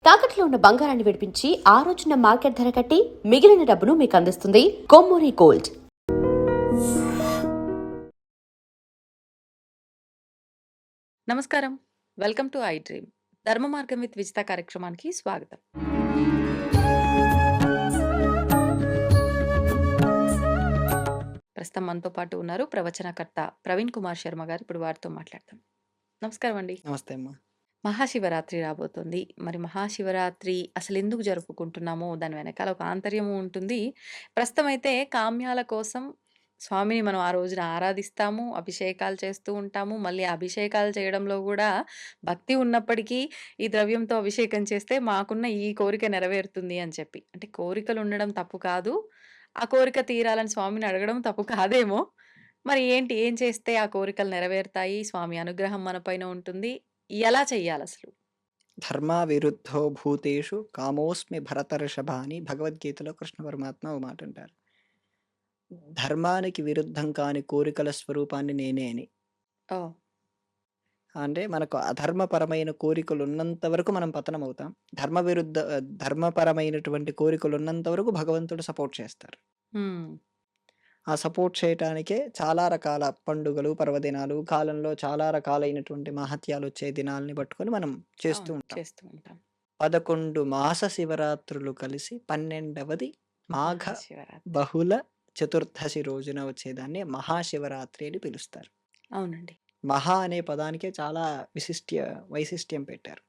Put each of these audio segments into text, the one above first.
తాకట్లో ఉన్న బంగారాన్ని విడిపించి ఆ రోజున మార్కెట్ ధర కట్టి మిగిలిన డబ్బును మీకు అందిస్తుంది కొమ్మూరి గోల్డ్. నమస్కారం. Welcome to I dream. ధర్మ మార్గం విత్ విజిత కార్యక్రమానికి స్వాగతం. ప్రస్తుతం మనతో పాటు ఉన్నారు ప్రవచనకర్త ప్రవీణ్ కుమార్ శర్మ గారు. ఇప్పుడు వారితో మాట్లాడతాం. నమస్కారం అండి. నమస్తే అమ్మా. మహాశివరాత్రి రాబోతుంది. మరి మహాశివరాత్రి అసలెందుకు జరుపుకుంటున్నామో దాని వెనకాల ఒక ఆంతర్యము ఉంటుంది. ప్రస్తుతం అయితే కామ్యాల కోసం స్వామిని మనం ఆ రోజున ఆరాధిస్తాము. అభిషేకాలు చేస్తూ ఉంటాము. మళ్ళీ అభిషేకాలు చేయడంలో గూడా భక్తి ఉన్నప్పటికీ ఈ ద్రవ్యంతో అభిషేకం చేస్తే మాకున్న ఈ కోరిక నెరవేరుతుంది అని చెప్పి. అంటే కోరికలు ఉండడం తప్పు కాదు. ఆ కోరిక తీరాలని స్వామిని అడగడం తప్పు కాదేమో! మరి ఏంటి? ఏం చేస్తే ఆ కోరికలు నెరవేరుతాయి? స్వామి అనుగ్రహం మన పైన ఉంటుంది. ఎలా చెయ్యాలసలు? ధర్మ విరుద్ధో భూతేషు కామోస్మి భరతర్షభ అని భగవద్గీతలో కృష్ణ పరమాత్మ ఒక మాట అంటారు. ధర్మానికి విరుద్ధం కాని కోరికల స్వరూపాన్ని నేనే అని. ఓహ్! అంటే మనకు అధర్మపరమైన కోరికలు ఉన్నంత వరకు మనం పతనం అవుతాం. ధర్మపరమైనటువంటి కోరికలు ఉన్నంత వరకు భగవంతుడు సపోర్ట్ చేస్తారు. హ్మ్. ఆ సపోర్ట్ చేయటానికే చాలా రకాల పండుగలు, పర్వదినాలు, కాలంలో చాలా రకాలైనటువంటి మహత్యాలు వచ్చే దినాల్ని పట్టుకొని మనం చేస్తూ అవును. ఉంటాం. చేస్తూ ఉంటాం. 11 మాస శివరాత్రులు కలిసి 12వది మాఘ మహాశివరాత్రి. బహుళ చతుర్దశి రోజున వచ్చేదాన్ని మహాశివరాత్రి అని పిలుస్తారు. అవునండి. మహా అనే పదానికే చాలా వైశిష్ట్యం పెట్టారు.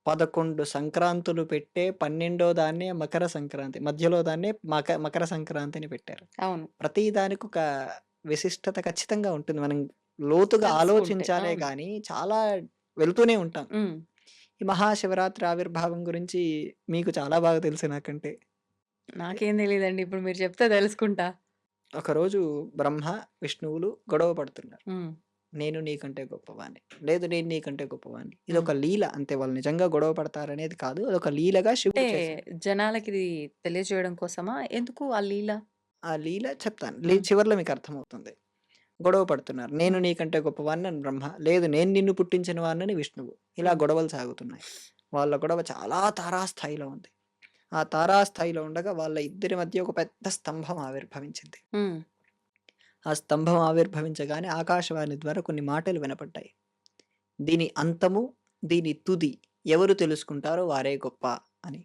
11 సంక్రాంతులు పెట్టే 12వ దాన్నే మకర సంక్రాంతి. మధ్యలో దాన్నే మకర సంక్రాంతి అని పెట్టారు. అవును. ప్రతి దానికి ఒక విశిష్టత ఖచ్చితంగా ఉంటుంది. మనం లోతుగా తెలుసుకుంటే. ఆలోచించాలే అవును. గానీ చాలా వెళ్తూనే ఉంటాం. హ్మ్. ఈ మహాశివరాత్రి ఆవిర్భావం గురించి మీకు చాలా బాగా తెలుసు నాకంటే. నాకేం తెలీదండి. ఇప్పుడు మీరు చెప్తే తెలుసుకుంటా. ఒకరోజు బ్రహ్మ, విష్ణువులు గొడవ పడుతున్నారు. హ్మ్. నేను నీకంటే గొప్పవాడిని. లేదు నేను నీకంటే గొప్పవాడిని. హ్మ్. ఇదొక లీల అంతే. వాళ్ళు నిజంగా గొడవ పడతారనేది కాదు. అదొక లీలగా అంటే శివుడు చేశాడు. జనాలకిది తెలియజేయడం కోసమా? ఎందుకు ఆ లీల? ఆ లీల చెప్తాను. హ్మ్. చివర్లో మీకు అర్థమవుతుంది. గొడవ పడుతున్నారు. నేను హ్మ్. నీకంటే గొప్పవాడినని బ్రహ్మ. లేదు నేను నిన్ను పుట్టించిన వాడినని విష్ణువు. ఇలా హ్మ్. గొడవలు సాగుతున్నాయి. వాళ్ళ గొడవ చాలా తారాస్థాయిలో ఉంది. ఆ తారాస్థాయిలో ఉండగా వాళ్ళ ఇద్దరి మధ్య ఒక పెద్ద స్తంభం ఆవిర్భవించింది. హ్మ్. ఆ స్తంభం ఆవిర్భవించగానే ఆకాశవాణి ద్వారా కొన్ని మాటలు వినపడ్డాయి. దీని అంతము, దీని తుది ఎవరు తెలుసుకుంటారో వారే గొప్ప అని.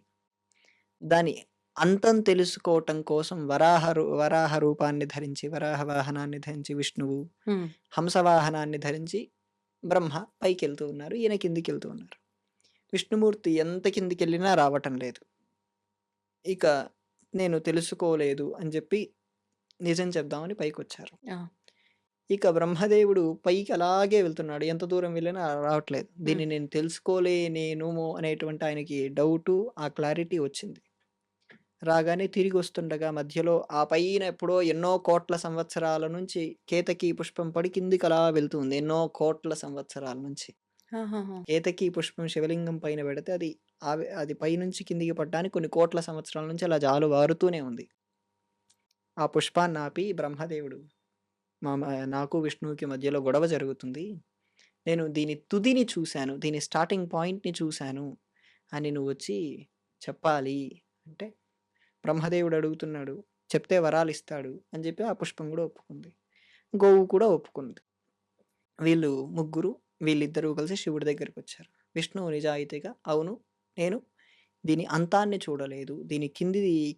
దాని అంతం తెలుసుకోవటం కోసం వరాహ రూపాన్ని ధరించి, వరాహ వాహనాన్ని ధరించి విష్ణువు, హ్మ్. హంస వాహనాన్ని ధరించి బ్రహ్మ పైకెళ్తూ ఉన్నారు. ఈయన కిందికెళ్తూ ఉన్నారు. విష్ణుమూర్తి ఎంత కిందికెళ్ళినా రావటం లేదు. ఇక నేను తెలుసుకోలేదు అని చెప్పి నిజం చెప్దామని పైకొచ్చారు. ఆ! ఇక బ్రహ్మదేవుడు పైకి అలాగే వెళ్తున్నాడు. ఎంత దూరం వెళ్ళినా రావట్లేదు. హ్మ్. దీన్ని నేను తెలుసుకోలేనేమో అనేటువంటి ఆయనకి డౌటు, ఆ క్లారిటీ వచ్చింది. రాగానే తిరిగొస్తుండగా మధ్యలో ఆ పైన ఎప్పుడో ఎన్నో కోట్ల సంవత్సరాల నుంచి కేతకీ పుష్పం పడి కిందికలా వెళ్తూ ఉంది. ఎన్నో కోట్ల సంవత్సరాల నుంచి. ఆహాహా! కేతకీ పుష్పం శివలింగం పైన పెడితే అది పైనుంచి కిందికి పడడానికి కొన్ని కోట్ల సంవత్సరాల నుంచి అలా జాలువారుతూనే ఉంది. ఆ పుష్పాన్నాపి బ్రహ్మదేవుడు నాకు విష్ణువుకి మధ్యలో గొడవ జరుగుతుంది. నేను దీని తుదిని చూశాను. దీని స్టార్టింగ్ పాయింట్‌ని చూశాను అని నువ్వొచ్చి చెప్పాలి అంటే, బ్రహ్మదేవుడు అడుగుతున్నాడు. చెప్తే వరాలిస్తాడు అని చెప్పి ఆ పుష్పం గూడా ఒప్పుకుంది. గోవు కూడా ఒప్పుకుంది. వీళ్ళు ముగ్గురు వీళ్ళిద్దరూ కలిసి శివుడి దగ్గరికొచ్చారు. విష్ణువు నిజాయితీగా అవును. నేను దీని అంతాన్ని చూడలేదు. దీని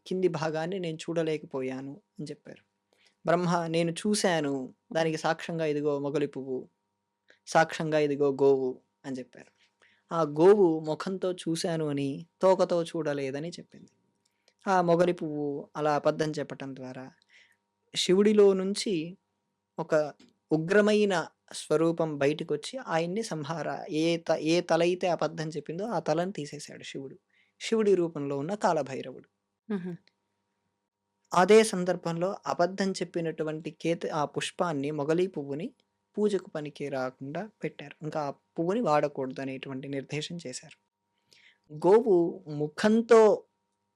కింది భాగాన్ని నేను చూడలేకపోయాను అని చెప్పారు. బ్రహ్మ నేను చూశాను. హ్మ్. దానికి సాక్ష్యంగా ఇదిగో మొగలి పువ్వు. సాక్ష్యంగా ఇదిగో గోవు అని చెప్పారు. ఆ గోవు ముఖంతో చూశాను అని, తోకతో చూడలేదని చెప్పింది. ఆ మొగలి పువ్వు అలా అబద్ధం చెప్పటం ద్వారా శివుడిలో నుంచి ఒక ఉగ్రమైన స్వరూపం బయటికొచ్చి ఆయన్ని ఏ తల అయితే అబద్ధం చెప్పిందో ఆ తలని తీసేశాడు శివుడు. శివుడి రూపంలో ఉన్న కాలభైరవుడు. హుహు. అదే సందర్భంలో అబద్ధం చెప్పినటువంటి ఆ పుష్పాన్ని మొగలి పువ్వుని పూజకు పనికి రాకుండా పెట్టారు. ఇంకా ఆ పువ్వుని వాడకూడదనేటువంటి నిర్దేశం చేశారు. గోవు ముఖంతో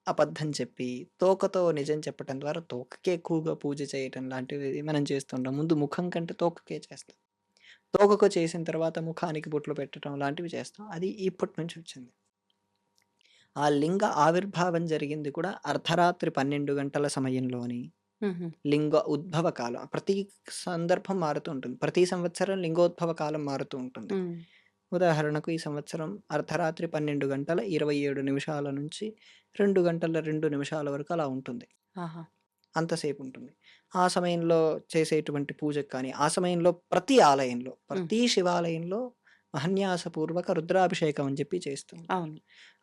అబద్ధం చెప్పి, తోకతో నిజం చెప్పటం ద్వారా తోకకే ఎక్కువగా పూజ చేయటం లాంటివి మనం చేస్తుంటాం. ముందు ముఖం కంటే తోకకే చేస్తాం. తోకకు చేసిన తర్వాత ముఖానికి బొట్లు పెట్టటం లాంటివి చేస్తాం. అది ఇప్పటి నుంచి వచ్చింది. ఆ లింగ ఆవిర్భావం జరిగింది కూడా అర్ధరాత్రి 12 గంటల సమయంలోని. హుహు. లింగ ఉద్భవ కాలం. ప్రతి సందర్భం మారుతూ ఉంటుంది. ప్రతి సంవత్సరం లింగోద్భవ కాలం మారుతూ ఉంటుంది. హ్మ్. ఉదాహరణకు ఈ సంవత్సరం అర్ధరాత్రి 12 గంటల 27 నిమిషాల నుంచి 2 గంటల 2 నిమిషాల వరకు అలా ఉంటుంది. ఆహా! అంతసేపు ఉంటుంది. ఆ సమయంలో చేసేటువంటి పూజకు కానీ, ఆ సమయంలో ప్రతి ఆలయంలో, హ్మ్. ప్రతి శివాలయంలో మహన్యాసపూర్వక రుద్రాభిషేకం అని చెప్పి చేస్తూ ఉంటారు. అవును.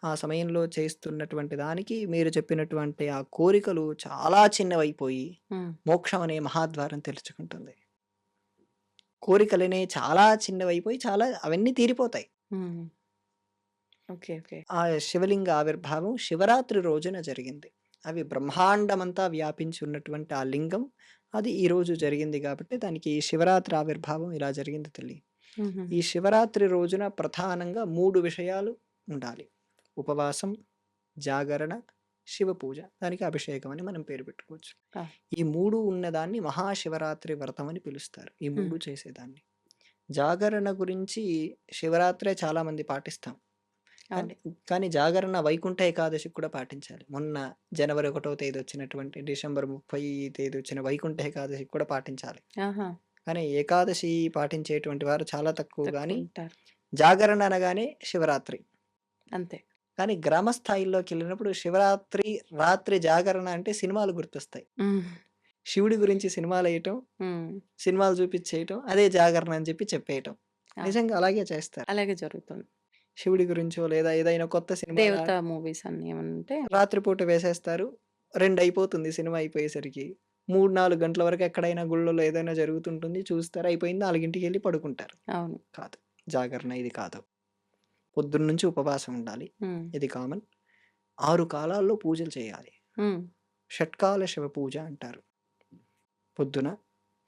ఆ సమయంలో చేస్తున్నటువంటి దానికి మీరు చెప్పినటువంటి ఆ కోరికలు చాలా చిన్నవైపోయి, హ్మ్. మోక్షం అనే మహాద్వారం తెరుచుకుంటుంది. కోరికలనేవి చాలా చిన్నవైపోయి అవన్నీ తీరిపోతాయి. హ్మ్. ఓకే. ఓకే. ఆ శివలింగ ఆవిర్భావం శివరాత్రి రోజున జరిగింది. అవి బ్రహ్మాండమంతా వ్యాపించి ఉన్నటువంటి ఆ లింగం అది ఈరోజు జరిగింది కాబట్టి దానికి శివరాత్రి ఆవిర్భావం ఇలా జరిగింది తల్లి. హుహు. ఈ శివరాత్రి రోజున ప్రధానంగా 3 విషయాలు ఉండాలి. ఉపవాసం, జాగరణ, శివ పూజ. దానికి అభిషేకం అని మనం పేరు పెట్టుకోవచ్చు. ఆ! ఈ 3 ఉన్నదాన్ని మహాశివరాత్రి వ్రతం అని పిలుస్తారు. ఈ హ్మ్. 3 చేసేదాన్ని. జాగరణ గురించి శివరాత్రే చాలామంది పాటిస్తాం. అవును. కానీ జాగరణ వైకుంఠ ఏకాదశికి కూడా పాటించాలి. మొన్న జనవరి 1వ తేదీ వచ్చినటువంటి డిసెంబర్ 30 తేదీ వచ్చిన వైకుంఠ ఏకాదశికి కూడా పాటించాలి. ఆహా! కానీ ఏకాదశి పాటించేటువంటి వారు చాలా తక్కువ గానీ, తక్కువుంటారు. జాగరణ అనగానే శివరాత్రి. అంతే. కానీ గ్రామ స్థాయిల్లోకెళ్ళినప్పుడు శివరాత్రి, రాత్రి జాగరణ అంటే సినిమాలు గుర్తొస్తాయి. హ్మ్. శివుడి గురించి సినిమాలేయటం, హ్మ్. సినిమాలు చూపిచ్చేయటం, అదే జాగరణ అని చెప్పేయటం. ఆ! నిజంగా అలాగే చేస్తారు. అలాగే జరుగుతుంది. శివుడి గురించో లేదా ఏదైనా కొత్త సినిమా దేవతా మూవీస్ అన్నీ ఏమన్నా ఉంటే రాత్రిపూట వేసేస్తారు. 2 అయిపోతుంది సినిమా అయిపోయేసరికి. 3, 4 గంటల వరకు ఎక్కడైనా గుళ్ళలో ఏదైనా జరుగుతుంటుంది. చూస్తారు అయిపోయింది 4కి పడుకుంటారు. అవును. కాదు. జాగరణ ఇది కాదు. పొద్దున్నుంచి ఉపవాసం ఉండాలి. హ్మ్. ఇది కామన్. 6 కాలాల్లో పూజలు చేయాలి. హ్మ్. షట్కాల శివ పూజ అంటారు. పొద్దున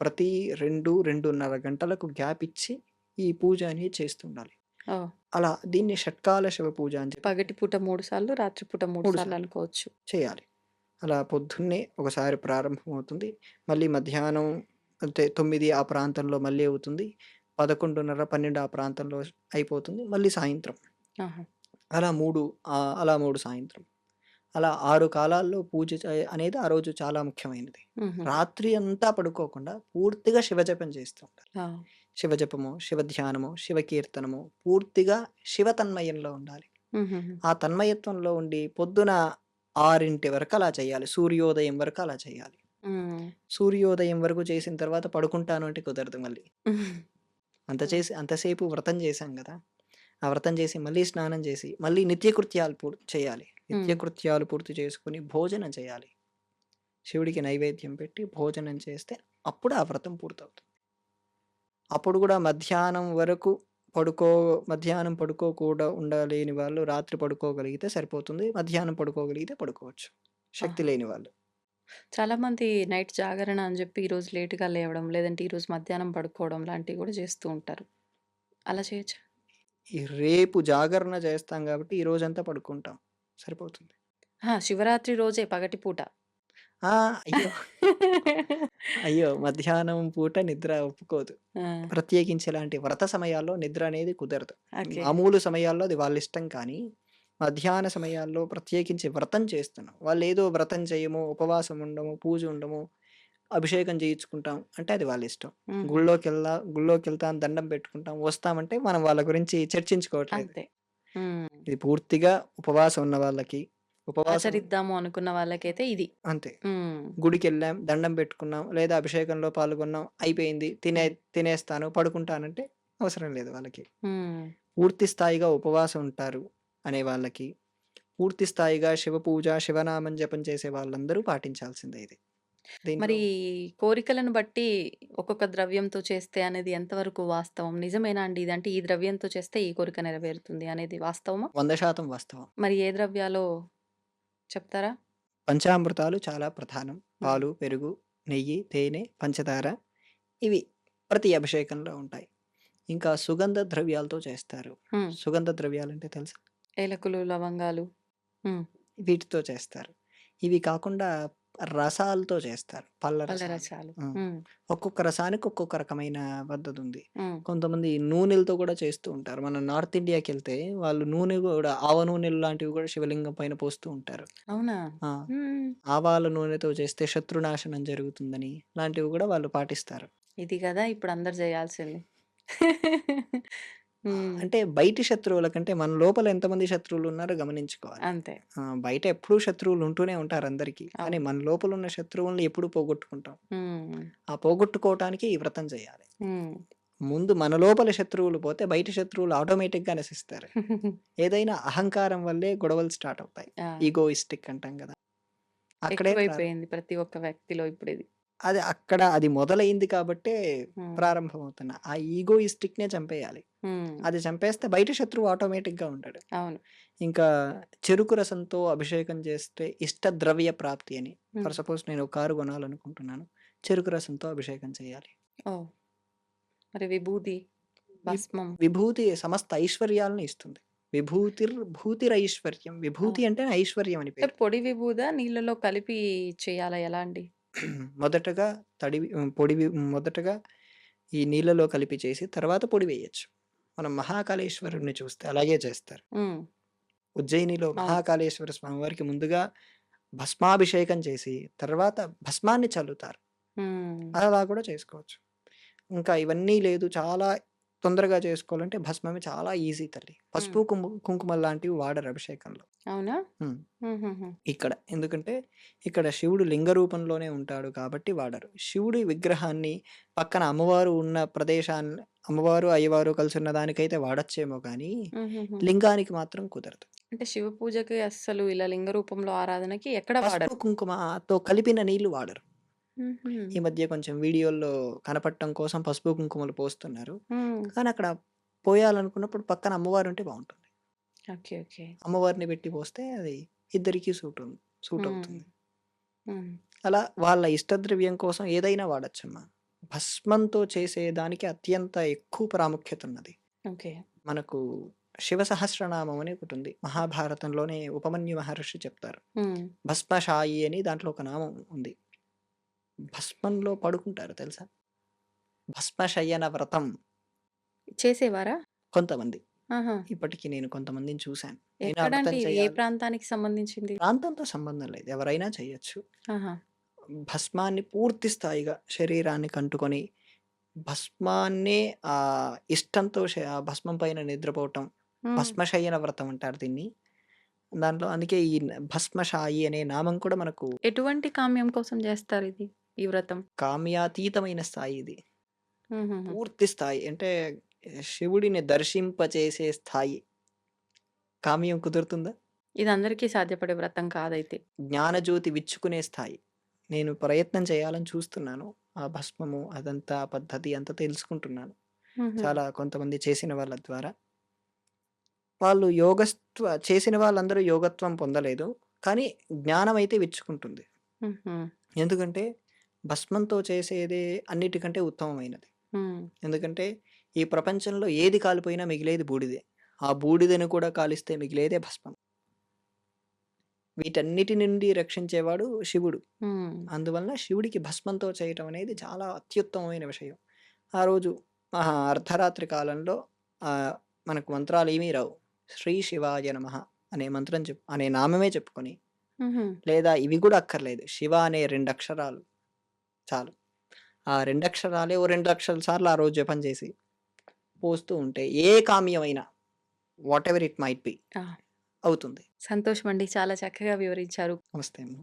ప్రతి 2, 2:30 గంటలకు గ్యాప్ ఇచ్చి ఈ పూజ అనేది చేస్తుండాలి. ఓహ్! అలా దీన్ని షట్కాల శివ పూజ అని చెప్పి పగటిపూట 3 సార్లు, రాత్రిపూట 3 3 సార్లు సార్లు అనుకోవచ్చు. చేయాలి. అలా పొద్దున్నే ఒకసారి ప్రారంభమవుతుంది. మళ్ళీ మధ్యాహ్నం అంటే 9 ఆ ప్రాంతంలో మళ్ళీ అవుతుంది. 11:30, 12 ఆ ప్రాంతంలో అయిపోతుంది. మళ్ళీ సాయంత్రం. ఆహా! అలా 3 సాయంత్రం. అలా 6 కాలాల్లో పూజ అనేది ఆ రోజు చాలా ముఖ్యమైనది. హుహు. రాత్రి అంతా పడుకోకుండా పూర్తిగా శివజపం చేస్తూ ఉండాలి. ఆ! శివజపమో, శివధ్యానమో, శివకీర్తనమో పూర్తిగా శివతన్మయంలో ఉండాలి. హుహుహు. ఆ తన్మయత్వంలో ఉండి పొద్దున 6 వరకు అలా చేయాలి. సూర్యోదయం వరకు అలా చేయాలి. హ్మ్. సూర్యోదయం వరకు చేసిన తర్వాత పడుకుంటాను అంటే కుదరదు మళ్ళీ. హ్మ్. అంతసేపు వ్రతం చేశాం గదా! ఆ వ్రతం చేసి మళ్ళీ స్నానం చేసి, మళ్ళీ నిత్యకృత్యాలు చేయాలి. హ్మ్. నిత్యకృత్యాలు పూర్తి చేసుకొని భోజనం చేయాలి. శివుడికి నైవేద్యం పెట్టి భోజనం చేస్తే అప్పుడు ఆ వ్రతం పూర్తవుతుంది. అప్పుడు గూడా మధ్యాహ్నం పడుకోకుండా ఉండలేని వాళ్ళు రాత్రి పడుకోగలిగితే సరిపోతుంది. మధ్యాహ్నం పడుకోగలిగితే పడుకోవచ్చు. శక్తి ఆహా! లేని వాళ్ళు. చాలామంది నైట్ జాగరణ అని జెప్పి ఈరోజు లేట్‌గా లేవడం, లేదంటే ఈరోజు మధ్యాహ్నం పడుకోవడం లాంటివి గూడా చేస్తూ ఉంటారు. అలా చేయొచ్చా? ఈ రేపు జాగరణ చేస్తాం గాబట్టి ఈ రోజంతా పడుకుంటాం. సరిపోతుంది. అహా! శివరాత్రి రోజే పగటిపూట. ఆ! అయ్యో! అయ్యో! మధ్యాహ్నం పూట నిద్ర ఒప్పుకోదు. ఆ! ప్రత్యేకించి ఇలాంటి వ్రత సమయాల్లో నిద్ర అనేది కుదరదు. ఓకే. మామూలు సమయాల్లో అది వాళ్ళిష్టం కానీ, మధ్యాహ్న సమయాల్లో ప్రత్యేకించి వ్రతం చేస్తున్నాం. వాళ్ళేదో వ్రతం చేయము, ఉపవాసం ఉండము, పూజ ఉండము, అభిషేకం చేయించుకుంటాం అంటే అది వాళ్ళిష్టం. హుహు. గుళ్ళోకెళ్తాం, దండం పెట్టుకుంటాం, వస్తామంటే మనం వాళ్ళ గురించి చర్చించుకోవట్లేదు. అంతే. హ్మ్. ఇది పూర్తిగా ఉపవాసం ఉన్న వాళ్ళకి, ఉపవాసం ఆచరిద్దాము అనుకున్న వాళ్ళకైతే ఇది. అంతే. హ్మ్. గుడికెళ్ళాం, దండం పెట్టుకున్నాం, లేదా అభిషేకంలో పాల్గొన్నాం, అయిపోయింది. హ్మ్. తినేస్తాను, పడుకుంటానంటే అవసరం లేదు వాళ్ళకి. హ్మ్. పూర్తి స్థాయిగా ఉపవాసం ఉంటారు అనే వాళ్ళకి, పూర్తి స్థాయిగా శివ పూజ, శివనామం జపం చేసే వాళ్ళందరూ పాటించాల్సిందే ఇది. దీంట్లో మరి కోరికలను బట్టి ఒక్కొక్క ద్రవ్యంతో చేస్తే అనేది ఎంతవరకు వాస్తవం? నిజమేనా అండి ఇది? అంటే ఈ ద్రవ్యంతో చేస్తే ఈ కోరిక నెరవేరుతుంది అనేది వాస్తవమా? 100% వాస్తవం. మరి ఏ ద్రవ్యాలో చెప్తారా? పంచామృతాలు చాలా ప్రధానం. హ్మ్. పాలు, పెరుగు, నెయ్యి, తేనె, పంచదార ఇవి ప్రతి అభిషేకంలో ఉంటాయి. ఇంకా సుగంధ ద్రవ్యాలతో చేస్తారు. హ్మ్. సుగంధ ద్రవ్యాలంటే తెలుసా? ఏలకులు, లవంగాలు. హ్మ్. వీటితో చేస్తారు. ఇవి కాకుండా రసాలతో చేస్తారు. పళ్ళ పళ్ళ రసాలు. రసాలు. హ్మ్. హ్మ్. ఒక్కొక్క రసానికి ఒక్కొక్క రకమైన పద్ధతుంది. హ్మ్. కొంతమంది నూనెలతో కూడా చేస్తూ ఉంటారు. మనం నార్త్ ఇండియాకెళ్తే వాళ్ళు నూనె గూడా ఆవ నూనెలు లాంటివి గూడా శివలింగం పైన పోస్తూ ఉంటారు. అవునా? ఆ! హ్మ్. ఆవాల నూనెతో చేస్తే శత్రునాశనం జరుగుతుందని లాంటివి గూడా వాళ్ళు పాటిస్తారు. ఇది గదా ఇప్పుడు అందరూ జేయాల్సింది. హ్మ్. అంటే బయటి శత్రువుల కంటే మన లోపల ఎంతమంది శత్రువులున్నారో గమనించుకోవాలి. అంతే. బయట ఎప్పుడూ శత్రువులు ఉంటూనే ఉంటారు అందరికీ. కానీ అవును. మన లోపల ఉన్న శత్రువుల్ని ఎప్పుడు పోగొట్టుకుంటాం. హ్మ్. ఆ పోగొట్టుకోవటానికి ఈ వ్రతం చేయాలి. హ్మ్. ముందు మన లోపల శత్రువులు పోతే బయట శత్రువులు ఆటోమేటిక్‌గా నశిస్తారు. ఏదైనా అహంకారం వల్లే గొడవలు స్టార్ట్ అవుతాయి. ఆ! ఈగోయిస్టిక్ అంటాం గదా! అక్కడే ఎక్కువైపోయింది ప్రతి ఒక్క వ్యక్తిలో ఇప్పుడిది. అది మొదలైంది కాబట్టే హ్మ్. ప్రారంభమవుతున్న. ఆ ఈగోయిస్టిక్‌నే చంపేయాలి. హ్మ్. అది చంపేస్తే బయట శత్రువు ఆటోమేటిక్‌గా ఉండడు. అవును. ఇంకా చెరుకు రసంతో అభిషేకం చేస్తే ఇష్టద్రవ్య ప్రాప్తి అని. హ్మ్. ఫర్ సపోజ్ నేను ఒక కారు కొనాలనుకుంటున్నాను. చెరుకు రసంతో అభిషేకం చేయాలి. ఓహ్! మరి విభూది, వి భస్మం. విభూతి సమస్త ఐశ్వర్యాలను ఇస్తుంది. భూతిరైశ్వర్యం. ఆ! విభూతి అంటే ఐశ్వర్యం అని అంటే పేరు. పొడి విభూదా? నీళ్ళలో కలిపి చేయాలా? ఎలా అండి? మొదటగా మొదటగా ఈ నీళ్ళలో కలిపి చేసి తర్వాత పొడి వేయొచ్చు. మనం మహాకాళేశ్వరుడిని చూస్తే అలాగే చేస్తారు. హ్మ్. ఉజ్జయినిలో అవును. మహాకాళేశ్వర స్వామివారికి ముందుగా భస్మాభిషేకం చేసి, తర్వాత భస్మాన్ని చల్లుతారు. హ్మ్. అలా కూడా చేసుకోవచ్చు. ఇంకా ఇవన్నీ లేదు చాలా తొందరగా చేసుకోవాలంటే భస్మమే చాలా ఈజీ తల్లి. హ్మ్. పసుపు, కుంకుమ లాంటివి వాడరు అభిషేకంలో. అవునా? హ్మ్. హుహుహు. ఎందుకంటే ఇక్కడ శివుడు లింగ రూపంలోనే ఉంటాడు కాబట్టి వాడరు. శివుడి విగ్రహాన్ని పక్కన అమ్మవారు ఉన్న అమ్మవారు, అయ్యవారు కలిసున్న దానికైతే వాడొచ్చేమో కానీ, హుహుహు. లింగానికి మాత్రం కుదరదు. అంటే శివ పూజకి అస్సలు ఇలా లింగ రూపంలో ఆరాధనకి ఎక్కడ పసుపు, వాడరు. కుంకుమతో కలిపిన నీళ్లు వాడరు. హుహు. ఈ మధ్య కొంచెం వీడియోల్లో కనపడటం కోసం పసుపు, కుంకుమలు పోస్తున్నారు. హ్మ్. కానీ అక్కడ పోయాలనుకున్నప్పుడు పక్కన అమ్మవారుంటే బావుంటుంది. ఓకే. ఓకే. అమ్మవారిని పెట్టి పోస్తే అది ఇద్దరికీ సూట్ హ్మ్. అవుతుంది. హ్మ్. అలా వాళ్ళ ఇష్టద్రవ్యం కోసం ఏదైనా వాడొచ్చమ్మా. భస్మంతో చేసేదానికి అత్యంత ఎక్కువ ప్రాముఖ్యతున్నది. ఓకే. మనకు శివ సహస్రనామం అని ఒకటుంది. మహాభారతంలోనే ఉపమన్యు మహర్షి చెప్తారు. హ్మ్. భస్మశాయి అని దాంట్లో ఒక నామం ఉంది. భస్మంలో పడుకుంటారు తెలుసా? భస్మశయన వ్రతం చేసేవారా? కొంతమంది. ఆహా! ఇప్పటికి నేను కొంతమందిని చూసాను. నేను ఆ ఎక్కడంటే వ్రతం ఇది ఏ చేయాలి ప్రాంతానికి సంబంధించింది? ప్రాంతంతో సంబంధం లేదు. ఎవరైనా చేయొచ్చు. ఆహా! భస్మాన్ని పూర్తి స్థాయిగా శరీరానికి అంటుకొని, భస్మాన్నే ఇష్టంతో ఆ భస్మం పైన నిద్రపోవటం. హ్మ్. భస్మశయన వ్రతం అంటారు దీన్ని. దాంట్లో అందుకే ఈ భస్మశాయి అనే నామం కూడా మనకు ఎటువంటి కామ్యం కోసం జేస్తారిది? ఈ వ్రతం? కామ్యాతీతమైన స్థాయి ఇది. హుహుహు. పూర్తి స్థాయి అంటే శివుడిని దర్శింపచేసే స్థాయి. కామ్యం కుదురుతుందా? ఇది అందరికీ సాధ్యపడే వ్రతం కాదైతే. జ్ఞానజ్యోతి విచ్చుకునే స్థాయి. నేను ప్రయత్నం చేయాలని చూస్తున్నాను. ఆ భస్మము అదంతా పద్ధతి అంతా తెలుసుకుంటున్నాను. హుహు. చాలా కొంతమంది చేసిన వాళ్ళ ద్వారా. వాళ్ళు చేసిన వాళ్ళందరూ యోగత్వం పొందలేదు. కానీ జ్ఞానమైతే విచ్చుకుంటుంది. హుహు. ఎందుకంటే భస్మంతో చేసేదే అన్నిటికంటే ఉత్తమమైనది. హ్మ్. ఎందుకంటే ఈ ప్రపంచంలో ఏది కాలిపోయినా మిగిలేది బూడిదే. ఆ బూడిదను కూడా కాలిస్తే మిగిలేదే భస్మం. వీటన్నిటి నుండి రక్షించేవాడు శివుడు. హ్మ్. అందువలన శివుడికి భస్మంతో చేయటం అనేది చాలా అత్యుత్తమమైన విషయం. ఆ రోజు అర్ధరాత్రి కాలంలో ఆహ్, మనకు మంత్రాలేమీ రావు. శ్రీ శివాయ నమః అనే నామమే చెప్పుకొని, హుహు. లేదా ఇవి కూడా అక్కర్లేదు. శివ అనే 2 అక్షరాలు చాలు. ఆ 2 అక్షరాలే ఓ 2,00,000 సార్లు ఆ రోజు జపం చేసి, పోస్తూ ఉంటే ఏ కామ్యమైనా వాటెవర్ ఇట్ మైట్ బి ఆ! అవుతుంది. సంతోషమండి. చాలా చక్కగా వివరించారు. నమస్తే అమ్మ.